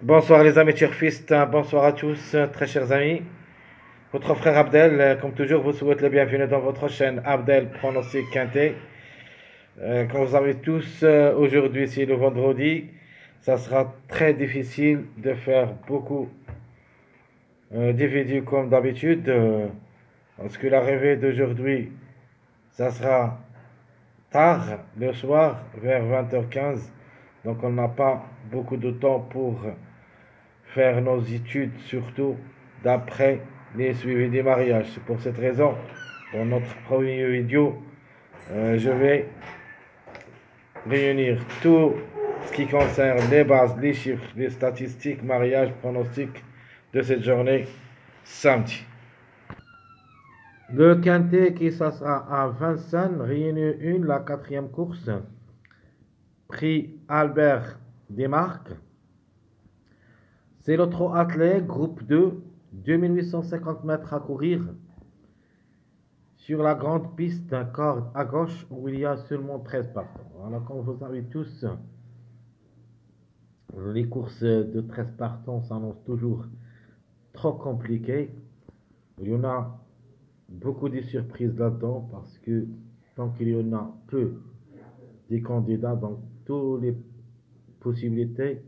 Bonsoir les amis turfistes, bonsoir à tous, très chers amis. Votre frère Abdel, comme toujours, vous souhaite le bienvenu dans votre chaîne Abdel Pronostic Quintet. Comme vous savez tous, aujourd'hui c'est le vendredi. Ça sera très difficile de faire beaucoup de vidéos comme d'habitude. Parce que l'arrivée d'aujourd'hui, ça sera tard le soir, vers 20h15. Donc on n'a pas beaucoup de temps pour faire nos études, surtout d'après les suivis des mariages. C'est pour cette raison, dans notre première vidéo, je vais réunir tout ce qui concerne les bases, les chiffres, les statistiques, mariage, pronostics de cette journée samedi. Le quintet qui sera à Vincennes, réunit la quatrième course, prix Albert Desmarques. C'est le trot attelé, groupe 2, 2850 mètres à courir. Sur la grande piste d'un corde à gauche où il y a seulement 13 partants. Alors, comme vous savez tous, les courses de 13 partants s'annoncent toujours trop compliquées. Il y en a beaucoup de surprises là-dedans parce que tant qu'il y en a peu de candidats, donc toutes les possibilités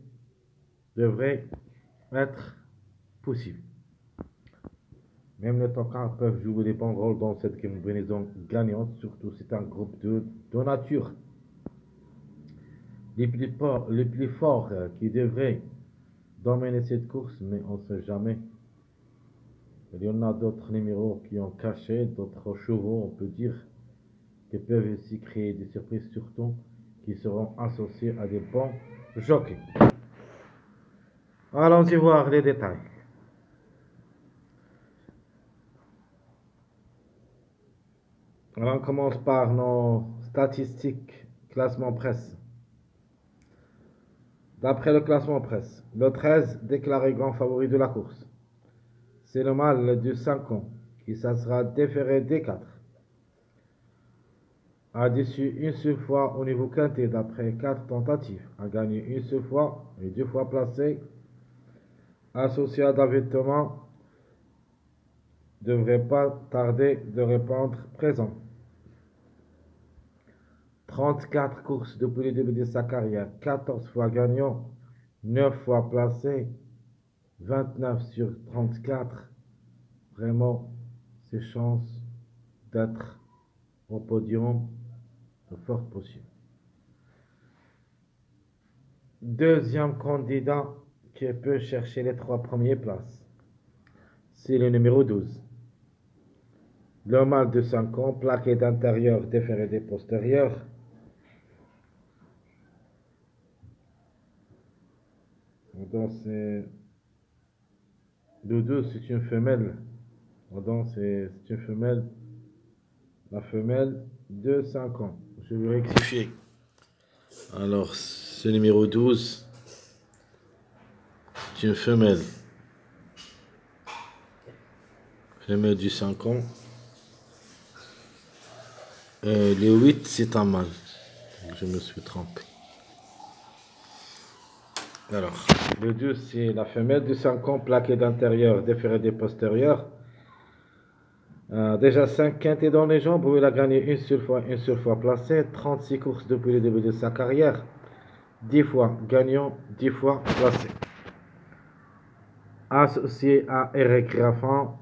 devraient être possibles. Même les tocards peuvent jouer des bons rôles dans cette combinaison gagnante, surtout c'est un groupe de nature. Les plus forts qui devraient dominer cette course, mais on ne sait jamais. Il y en a d'autres numéros qui ont caché, d'autres chevaux, on peut dire, qui peuvent aussi créer des surprises, surtout qui seront associés à des bons jockeys. Allons-y voir les détails. Alors, on commence par nos statistiques classement presse. D'après le classement presse, le 13 déclaré grand favori de la course. C'est le mâle du 5 ans qui ça sera déféré des 4. A déçu une seule fois au niveau quintet d'après 4 tentatives. A gagné une seule fois et 2 fois placé. Associé à David Thomas, devrait pas tarder de répondre présent. 34 courses depuis le début de sa carrière, 14 fois gagnant, 9 fois placé, 29 sur 34. Vraiment, ses chances d'être au podium sont fort possibles. Deuxième candidat qui peut chercher les 3 premières places, c'est le numéro 12. Le mâle de 5 ans, plaqué d'intérieur, déféré des postérieurs. Donc c'est le 2, c'est une femelle. Donc c'est une femelle. La femelle de 5 ans. Je vais rectifier. Alors, ce numéro 12, c'est une femelle. Femelle du 5 ans. Le 8, c'est un mâle. Je me suis trompé. Alors, le 2, c'est la femelle de 5 ans, plaquée d'intérieur, déférée des postérieurs. Déjà 5 quintés dans les jambes, où il a gagné une seule fois placé, 36 courses depuis le début de sa carrière, 10 fois gagnant, 10 fois placé. Associé à Eric Raffin,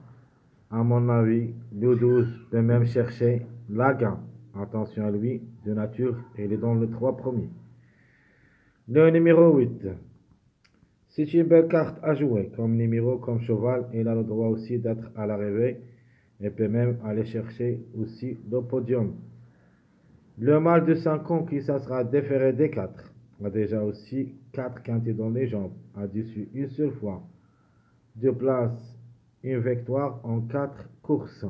à mon avis, le 12 peut même chercher la gagne. Attention à lui, de nature, il est dans les 3 premiers. Le numéro 8. C'est une belle carte à jouer, comme numéro, comme cheval, il a le droit aussi d'être à l'arrivée et peut même aller chercher aussi le podium. Le mâle de 5 ans qui ça sera déféré des 4 a déjà aussi 4 quintés dans les jambes, a déçu une seule fois, 2 places, une victoire en 4 courses.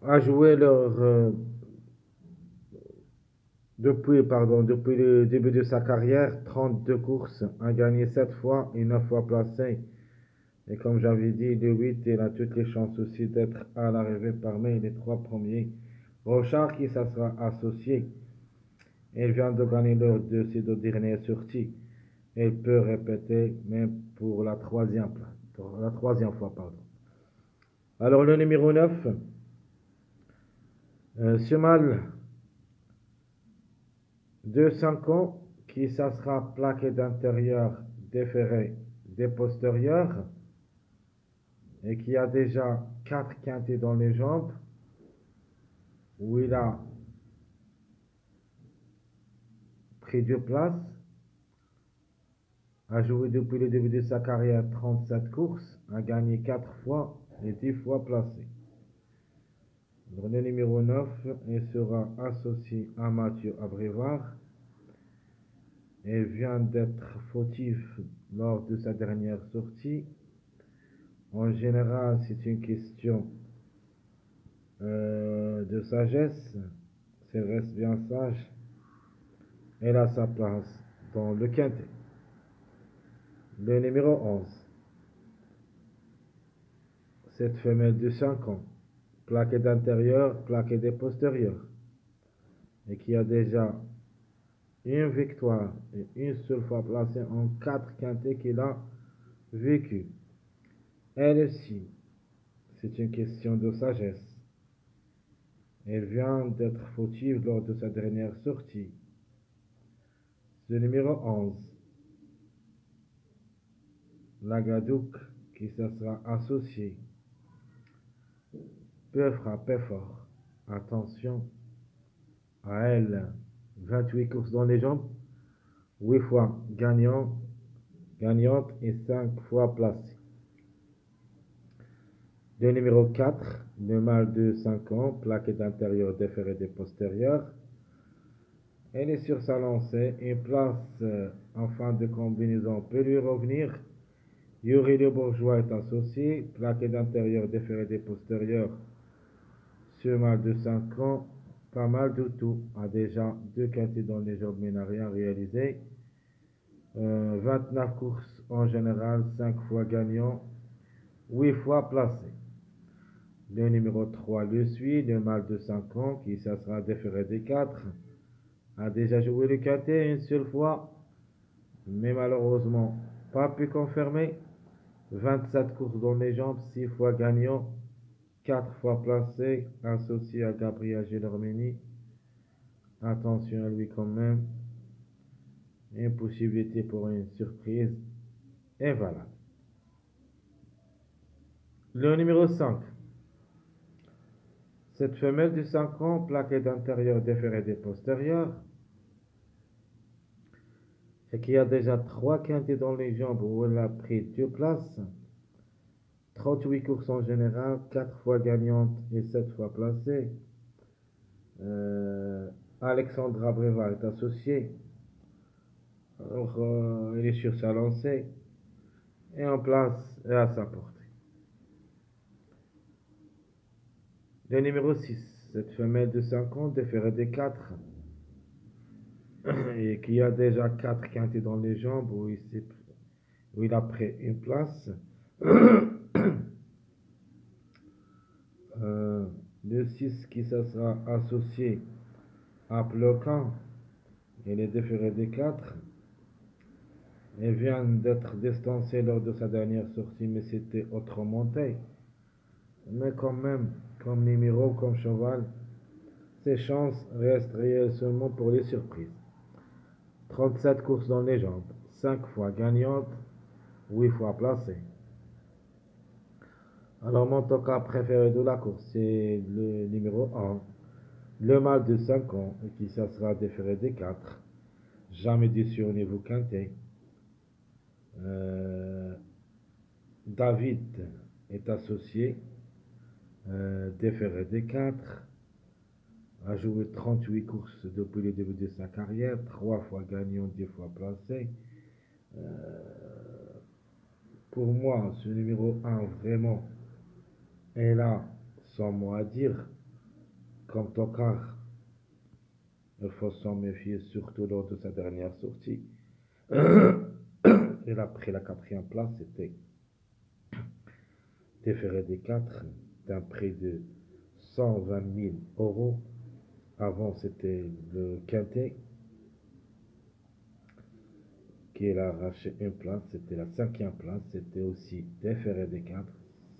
A joué depuis le début de sa carrière, 32 courses, a gagné 7 fois et 9 fois placé. Et comme j'avais dit, le 8, il a toutes les chances aussi d'être à l'arrivée parmi les 3 premiers. Rochard qui ça sera associé Elle vient de gagner lors de ses deux dernières sorties. Elle peut répéter même pour la troisième fois, pardon. Alors le numéro 9, ce mâle de 5 ans qui ça sera plaqué d'intérieur, déféré des postérieurs et qui a déjà 4 quintés dans les jambes, où il a pris 2 places, a joué depuis le début de sa carrière 37 courses, a gagné 4 fois et 10 fois placé. Le numéro 9 il sera associé à Mathieu Abrivard et vient d'être fautif lors de sa dernière sortie. En général, c'est une question de sagesse. S'il reste bien sage, elle a sa place dans le quintet. Le numéro 11, cette femelle de 5 ans, plaquée d'intérieur, plaquée des postérieurs, et qui a déjà une victoire et une seule fois placée en 4 quintets qu'il a vécu. Elle aussi, c'est une question de sagesse. Elle vient d'être fautive lors de sa dernière sortie. Le numéro 11, la Gadouk, qui se sera associée, peut frapper fort. Attention à elle. 28 courses dans les jambes, 8 fois gagnante et 5 fois placée. Le numéro 4, le mâle de 5 ans, plaqué d'intérieur, déféré des postérieurs. Elle est sur sa lancée. Une place en fin de combinaison peut lui revenir. Yuri Le Bourgeois est associé, plaqué d'intérieur, déféré des postérieurs. Ce mâle de 5 ans, pas mal du tout, a déjà 2 quintets dans les jambes mais n'a rien réalisé. 29 courses en général, 5 fois gagnant, 8 fois placé. Le numéro 3 le suit, le mâle de 5 ans, qui ça sera déféré des 4, a déjà joué le quintet une seule fois, mais malheureusement pas pu confirmer. 27 courses dans les jambes, 6 fois gagnant, 4 fois placé, associé à Gabriel Gilormini. Attention à lui quand même. Une possibilité pour une surprise. Et voilà. Le numéro 5. Cette femelle de 5 ans, plaquée d'intérieur, déférée des postérieurs, et qui a déjà 3 quintets dans les jambes où elle a pris 2 places, 38 courses en général, 4 fois gagnante et 7 fois placée. Alexandra Breva est associée. Alors, il est sur sa lancée et en place et à sa portée. Le numéro 6, cette femelle de 5 ans, déférée des 4, et qui a déjà 4 quintets dans les jambes où il a pris une place. Le 6 qui se sera associé à Plocan, il est déféré des 4. Il vient d'être distancé lors de sa dernière sortie, mais c'était autrement monté. Mais quand même, comme numéro, comme cheval, ses chances restent réelles seulement pour les surprises. 37 courses dans les jambes, 5 fois gagnante, 8 fois placée. Alors mon toca préféré de la course, c'est le numéro 1, le mâle de 5 ans, qui ça sera déféré des 4. Jamais déçu au niveau quintet. David est associé, déféré des 4, a joué 38 courses depuis le début de sa carrière, 3 fois gagnant, 10 fois placé. Pour moi, ce numéro 1, vraiment, est là, sans mot à dire, comme tocard. Il faut s'en méfier, surtout lors de sa dernière sortie. Il a pris la 4e place, c'était déféré des 4, d'un prix de 120 000 euros. Avant, c'était le quintet. qu'il a arraché une place, c'était la 5e place, c'était aussi déféré des 4,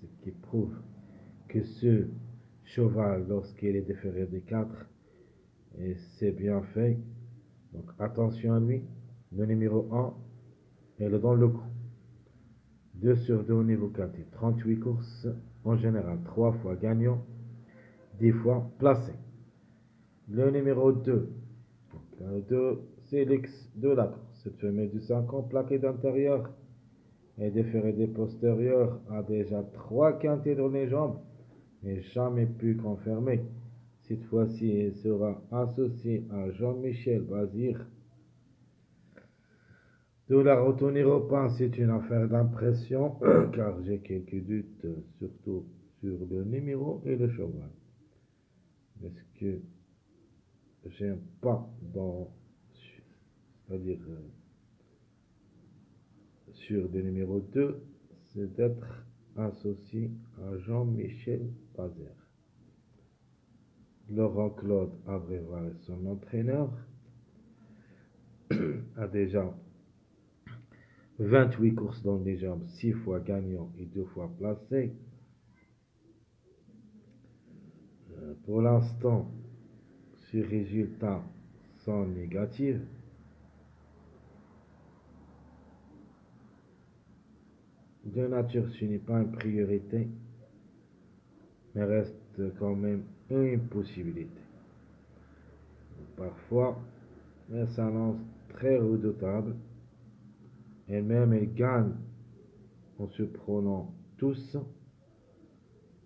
ce qui prouve que ce cheval, lorsqu'il est déféré des 4, et c'est bien fait. Donc attention à lui. Le numéro 1, elle est dans le coup. 2 sur 2 au niveau quinté. 38 courses en général. 3 fois gagnant, 10 fois placé. Le numéro 2. Le 2, c'est l'ex de la course. Cette femelle du 5 ans, plaquée d'intérieur et déférée des postérieurs, a déjà 3 quintés dans les jambes, mais jamais pu confirmer. Cette fois-ci, elle sera associée à Jean-Michel Bazir. De la retenir au pain, c'est une affaire d'impression, car j'ai quelques doutes, surtout sur le numéro et le cheval. Est-ce que j'aime pas c'est-à-dire sur le numéro 2, c'est d'être associé à Jean-Michel Bazir. Laurent-Claude Abréval, son entraîneur, a déjà 28 courses dans les jambes, 6 fois gagnant et 2 fois placé. Pour l'instant, ces résultats sont négatifs. De nature, ce n'est pas une priorité, mais reste quand même une possibilité. Parfois, elle s'annonce très redoutable, et même elle gagne en se prenant tous.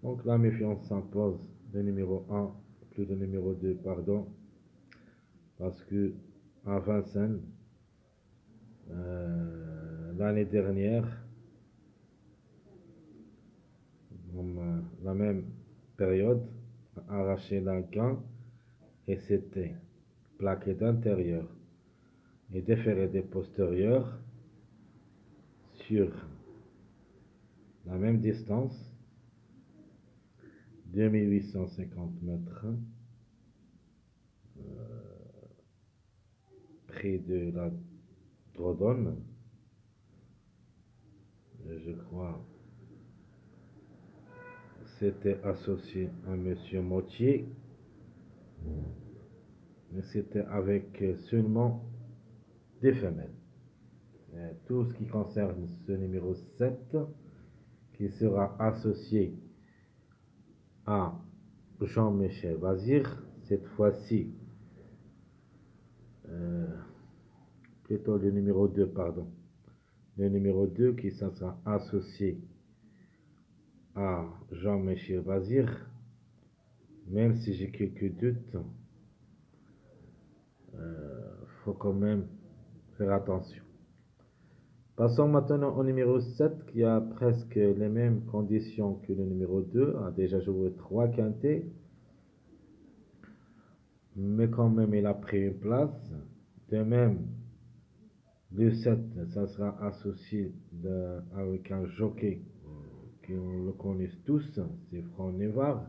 Donc la méfiance s'impose de numéro 1, plus de numéro 2, pardon, parce que à Vincennes, l'année dernière, la même période, a arraché la gain et c'était plaqué d'intérieur et déféré des postérieurs sur la même distance, 2850 mètres, près de la Drodonne, je crois. C'était associé à Monsieur Mottier, mais c'était avec seulement des femelles. Et tout ce qui concerne ce numéro 7, qui sera associé à Jean-Michel Bazir, cette fois-ci, plutôt le numéro 2, pardon. Le numéro 2 qui sera associé à Jean-Michel Bazir, même si j'ai quelques doutes, faut quand même faire attention. Passons maintenant au numéro 7 qui a presque les mêmes conditions que le numéro 2, a déjà joué 3 quintés, mais quand même il a pris une place. De même, le 7, ça sera associé avec un jockey qu'on le connaît tous, c'est Franck Nevard.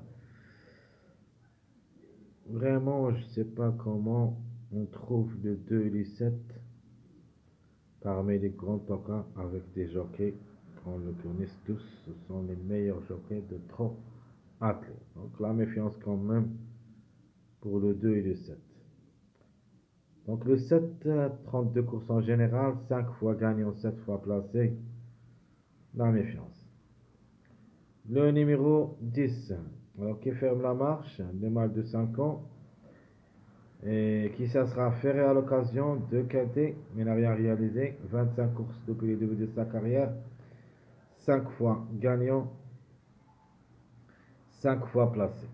Vraiment, je ne sais pas comment on trouve le 2 et le 7 parmi les grands tocards avec des jockeys qu'on le connaît tous. Ce sont les meilleurs jockeys de trop athlètes. Donc la méfiance quand même pour le 2 et le 7. Donc le 7, 32 courses en général, 5 fois gagnant, 7 fois placé. La méfiance. Le numéro 10, alors qui ferme la marche, le mâle de 5 ans, et qui ça sera ferré à l'occasion de quintet, mais n'a rien réalisé. 25 courses depuis le début de sa carrière, 5 fois gagnant, 5 fois placé.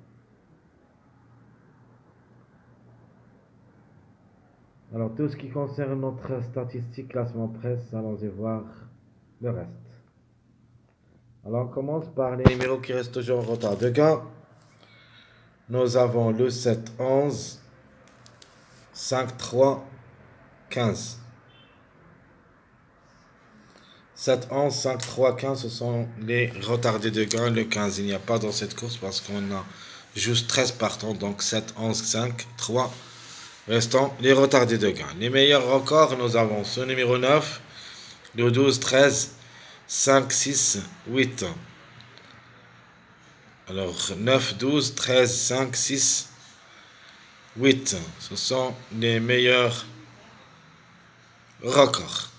Alors tout ce qui concerne notre statistique, classement presse, allons-y voir le reste. Alors on commence par les numéros qui restent toujours en retard de gain. Nous avons le 7, 11, 5, 3, 15. 7, 11, 5, 3, 15, ce sont les retardés de gain. Le 15, il n'y a pas dans cette course parce qu'on a juste 13 partants. Donc 7, 11, 5, 3. Restant les retardés de gain. Les meilleurs records, nous avons ce numéro 9 le 12, 13, 5, 6, 8. Alors 9, 12, 13, 5, 6, 8. Ce sont les meilleurs records.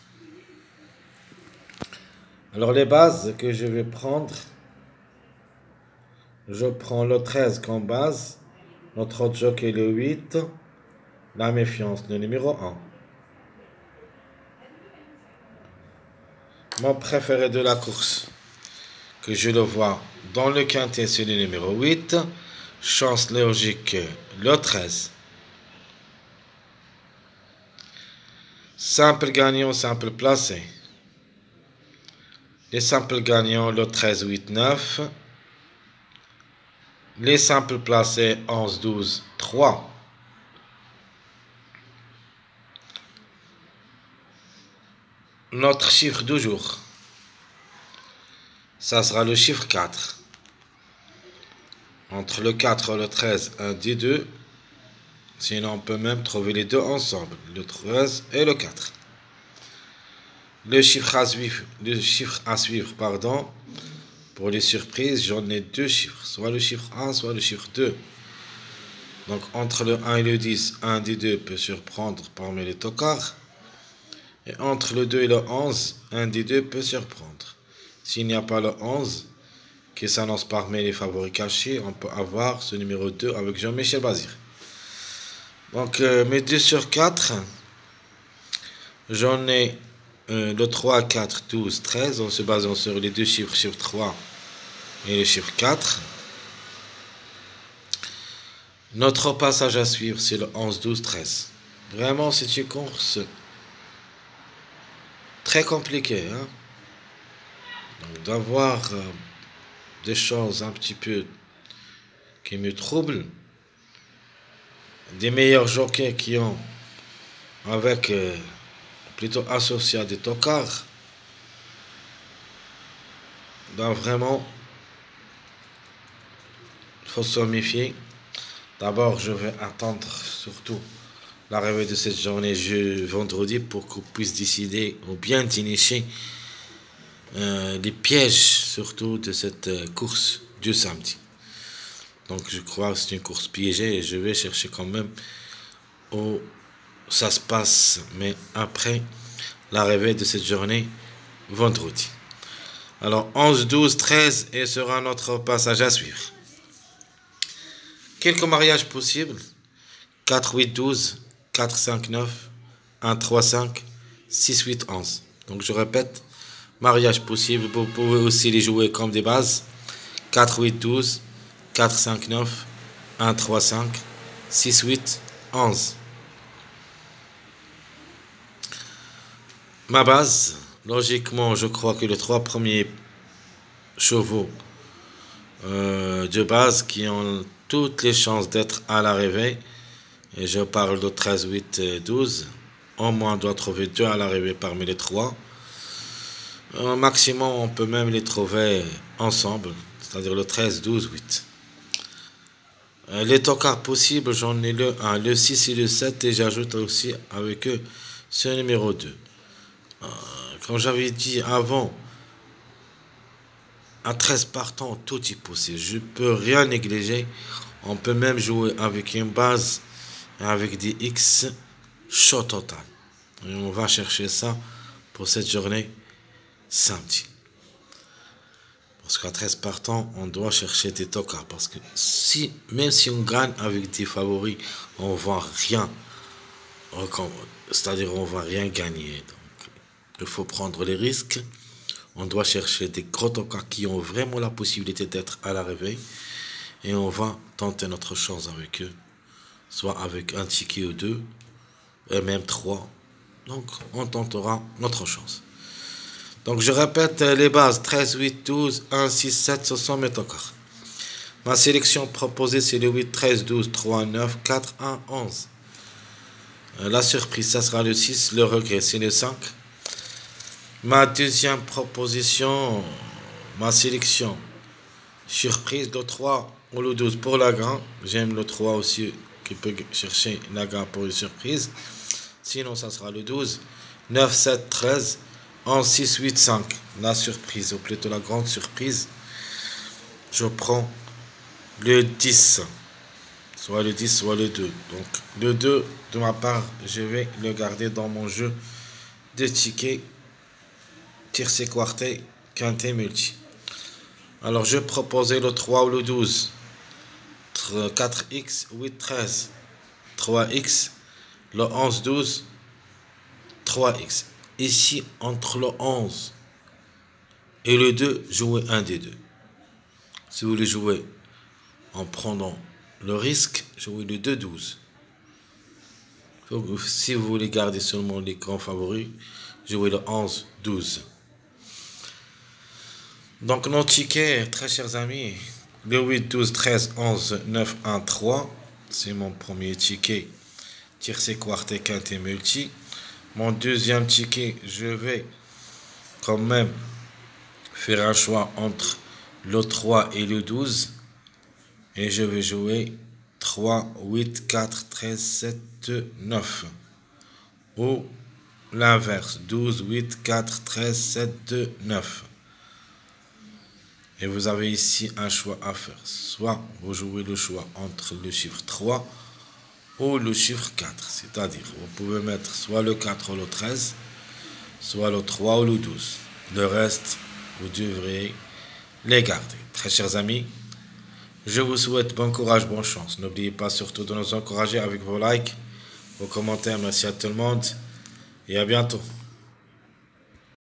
Alors les bases que je vais prendre, je prends le 13 comme base, notre jockey le 8, la méfiance le numéro 1. Mon préféré de la course, que je le vois dans le quintet, c'est le numéro 8. Chance logique, le 13. Simple gagnant, simple placé. Les simples gagnants, le 13, 8, 9. Les simples placés, 11, 12, 3. Notre chiffre du jour, ça sera le chiffre 4. Entre le 4 et le 13, un des deux. Sinon, on peut même trouver les deux ensemble, le 13 et le 4. Le chiffre à suivre, pour les surprises, j'en ai deux chiffres, soit le chiffre 1, soit le chiffre 2. Donc, entre le 1 et le 10, un des deux peut surprendre parmi les tocards. Et entre le 2 et le 11, un des deux peut surprendre. S'il n'y a pas le 11, qui s'annonce parmi les favoris cachés, on peut avoir ce numéro 2 avec Jean-Michel Bazir. Donc, mes 2 sur 4, j'en ai le 3, 4, 12, 13, en se basant sur les deux chiffres, chiffre 3 et le chiffre 4. Notre passage à suivre, c'est le 11, 12, 13. Vraiment, c'est une course très compliquée. Hein? Donc, d'avoir des choses un petit peu qui me troublent, des meilleurs jockeys qui ont avec plutôt associé à des tocards. Donc vraiment, il faut se méfier. D'abord, je vais attendre surtout l'arrivée de cette journée vendredi pour qu'on puisse décider ou bien dénicher les pièges surtout de cette course du samedi. Donc je crois que c'est une course piégée et je vais chercher quand même où ça se passe, mais après l'arrivée de cette journée vendredi. Alors 11, 12, 13 et sera notre passage à suivre. Quelques mariages possibles: 4, 8, 12, 4, 5, 9, 1, 3, 5, 6, 8, 11. Donc je répète, mariage possible, vous pouvez aussi les jouer comme des bases: 4, 8, 12, 4, 5, 9, 1, 3, 5, 6, 8, 11. Ma base, logiquement, je crois que les 3 premiers chevaux de base qui ont toutes les chances d'être à l'arrivée, et je parle de 13, 8, 12, au moins on doit trouver 2 à l'arrivée parmi les 3. Au maximum, on peut même les trouver ensemble, c'est-à-dire le 13, 12, 8. Les tocards possibles, j'en ai le 1, le 6 et le 7, et j'ajoute aussi avec eux ce numéro 2. Comme j'avais dit avant, à 13 partants, tout est possible. Je ne peux rien négliger. On peut même jouer avec une base, avec des X, chaud total. Et on va chercher ça pour cette journée samedi. Parce qu'à 13 partants, on doit chercher des tocards. Parce que même si on gagne avec des favoris, on ne va rien. C'est-à-dire on ne va rien gagner. Donc, il faut prendre les risques. On doit chercher des gros tocards qui ont vraiment la possibilité d'être à l'arrivée. Et on va tenter notre chance avec eux. Soit avec un ticket ou 2, et même 3. Donc, on tentera notre chance. Donc, je répète les bases: 13, 8, 12, 1, 6, 7, ce sont mes tocards. Ma sélection proposée, c'est le 8, 13, 12, 3, 9, 4, 1, 11. La surprise, ça sera le 6. Le regret, c'est le 5. Ma deuxième proposition, ma sélection surprise, le 3 ou le 12 pour la gagne. J'aime le 3 aussi, qui peut chercher la gagne pour une surprise. Sinon, ça sera le 12, 9, 7, 13, 11, 6, 8, 5. La surprise, ou plutôt la grande surprise. Je prends le 10. Soit le 10, soit le 2. Donc, le 2, de ma part, je vais le garder dans mon jeu de tickets tiercé quarté, quinté, multi. Alors, je proposais le 3 ou le 12. 4x, 8, 13. 3x, le 11, 12, 3x. Ici, entre le 11 et le 2, jouez un des deux. Si vous voulez jouer en prenant le risque, jouez le 2, 12. Si vous voulez garder seulement les grands favoris, jouez le 11, 12. Donc, nos tickets, très chers amis, le 8, 12, 13, 11, 9, 1, 3. C'est mon premier ticket. Tiercé, quarté, quinté, multi. Mon deuxième ticket, je vais quand même faire un choix entre le 3 et le 12. Et je vais jouer 3, 8, 4, 13, 7, 2, 9. Ou l'inverse, 12, 8, 4, 13, 7, 2, 9. Et vous avez ici un choix à faire. Soit vous jouez le choix entre le chiffre 3 ou le chiffre 4. C'est-à-dire, vous pouvez mettre soit le 4 ou le 13, soit le 3 ou le 12. Le reste, vous devrez les garder. Très chers amis, je vous souhaite bon courage, bonne chance. N'oubliez pas surtout de nous encourager avec vos likes, vos commentaires. Merci à tout le monde et à bientôt.